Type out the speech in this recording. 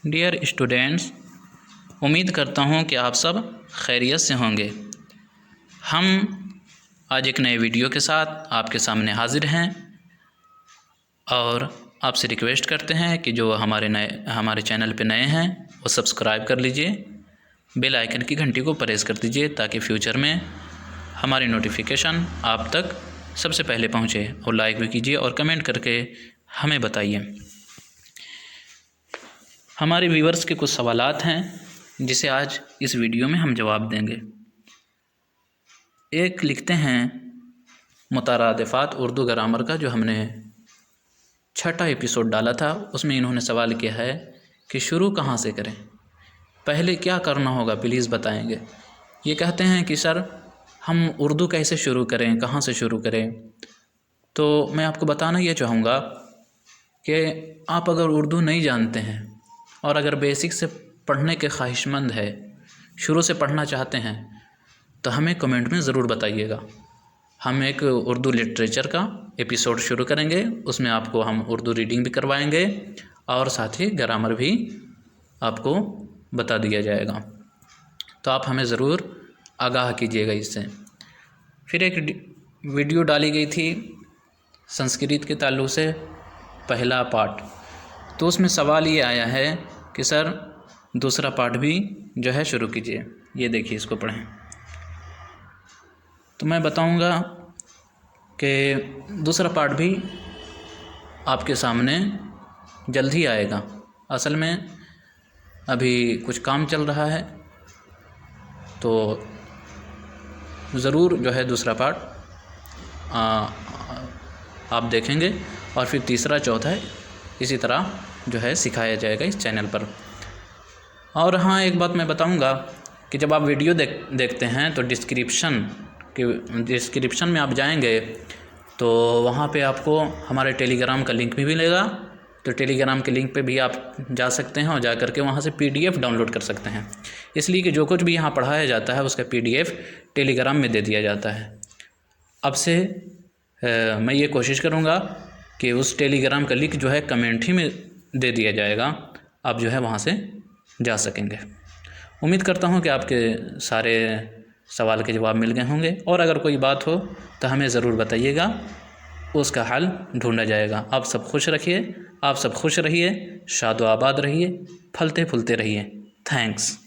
Dear students, उम्मीद करता हूँ कि आप सब खैरियत से होंगे। हम आज एक नए वीडियो के साथ आपके सामने हाजिर हैं और आपसे रिक्वेस्ट करते हैं कि जो हमारे चैनल पे नए हैं वो सब्सक्राइब कर लीजिए, बेल आइकन की घंटी को प्रेस कर दीजिए ताकि फ्यूचर में हमारी नोटिफिकेशन आप तक सबसे पहले पहुँचे। और लाइक भी कीजिए और कमेंट करके हमें बताइए। हमारे व्यूअर्स के कुछ सवालात हैं जिसे आज इस वीडियो में हम जवाब देंगे। एक लिखते हैं मुतारादिफ़ात उर्दू ग्रामर का, जो हमने 6वां एपिसोड डाला था, उसमें इन्होंने सवाल किया है कि शुरू कहाँ से करें, पहले क्या करना होगा, प्लीज़ बताएंगे। ये कहते हैं कि सर हम उर्दू कैसे शुरू करें, कहाँ से शुरू करें। तो मैं आपको बताना ये चाहूँगा कि आप अगर उर्दू नहीं जानते हैं और अगर बेसिक से पढ़ने के ख्वाहिशमंद है, शुरू से पढ़ना चाहते हैं, तो हमें कमेंट में ज़रूर बताइएगा। हम एक उर्दू लिटरेचर का एपिसोड शुरू करेंगे, उसमें आपको हम उर्दू रीडिंग भी करवाएंगे और साथ ही ग्रामर भी आपको बता दिया जाएगा। तो आप हमें ज़रूर आगाह कीजिएगा इससे। फिर एक वीडियो डाली गई थी संस्कृत के ताल्लुक़ से, पहला पार्ट, तो उसमें सवाल ये आया है कि सर दूसरा पार्ट भी जो है शुरू कीजिए। ये देखिए, इसको पढ़ें। तो मैं बताऊंगा कि दूसरा पार्ट भी आपके सामने जल्द ही आएगा। असल में अभी कुछ काम चल रहा है, तो ज़रूर जो है दूसरा पार्ट आप देखेंगे और फिर तीसरा चौथा इसी तरह जो है सिखाया जाएगा इस चैनल पर। और हाँ, एक बात मैं बताऊंगा कि जब आप वीडियो देखते हैं तो डिस्क्रिप्शन में आप जाएंगे तो वहाँ पे आपको हमारे टेलीग्राम का लिंक भी मिलेगा। तो टेलीग्राम के लिंक पे भी आप जा सकते हैं और जा करके वहाँ से PDF डाउनलोड कर सकते हैं, इसलिए कि जो कुछ भी यहाँ पढ़ाया जाता है उसका PDF टेलीग्राम में दे दिया जाता है। अब से मैं ये कोशिश करूँगा कि उस टेलीग्राम का लिंक जो है कमेंट ही में दे दिया जाएगा, आप जो है वहाँ से जा सकेंगे। उम्मीद करता हूँ कि आपके सारे सवाल के जवाब मिल गए होंगे, और अगर कोई बात हो तो हमें ज़रूर बताइएगा, उसका हल ढूंढा जाएगा। आप सब खुश रहिए, आप सब खुश रहिए, शादो आबाद रहिए, फलते फूलते रहिए। थैंक्स।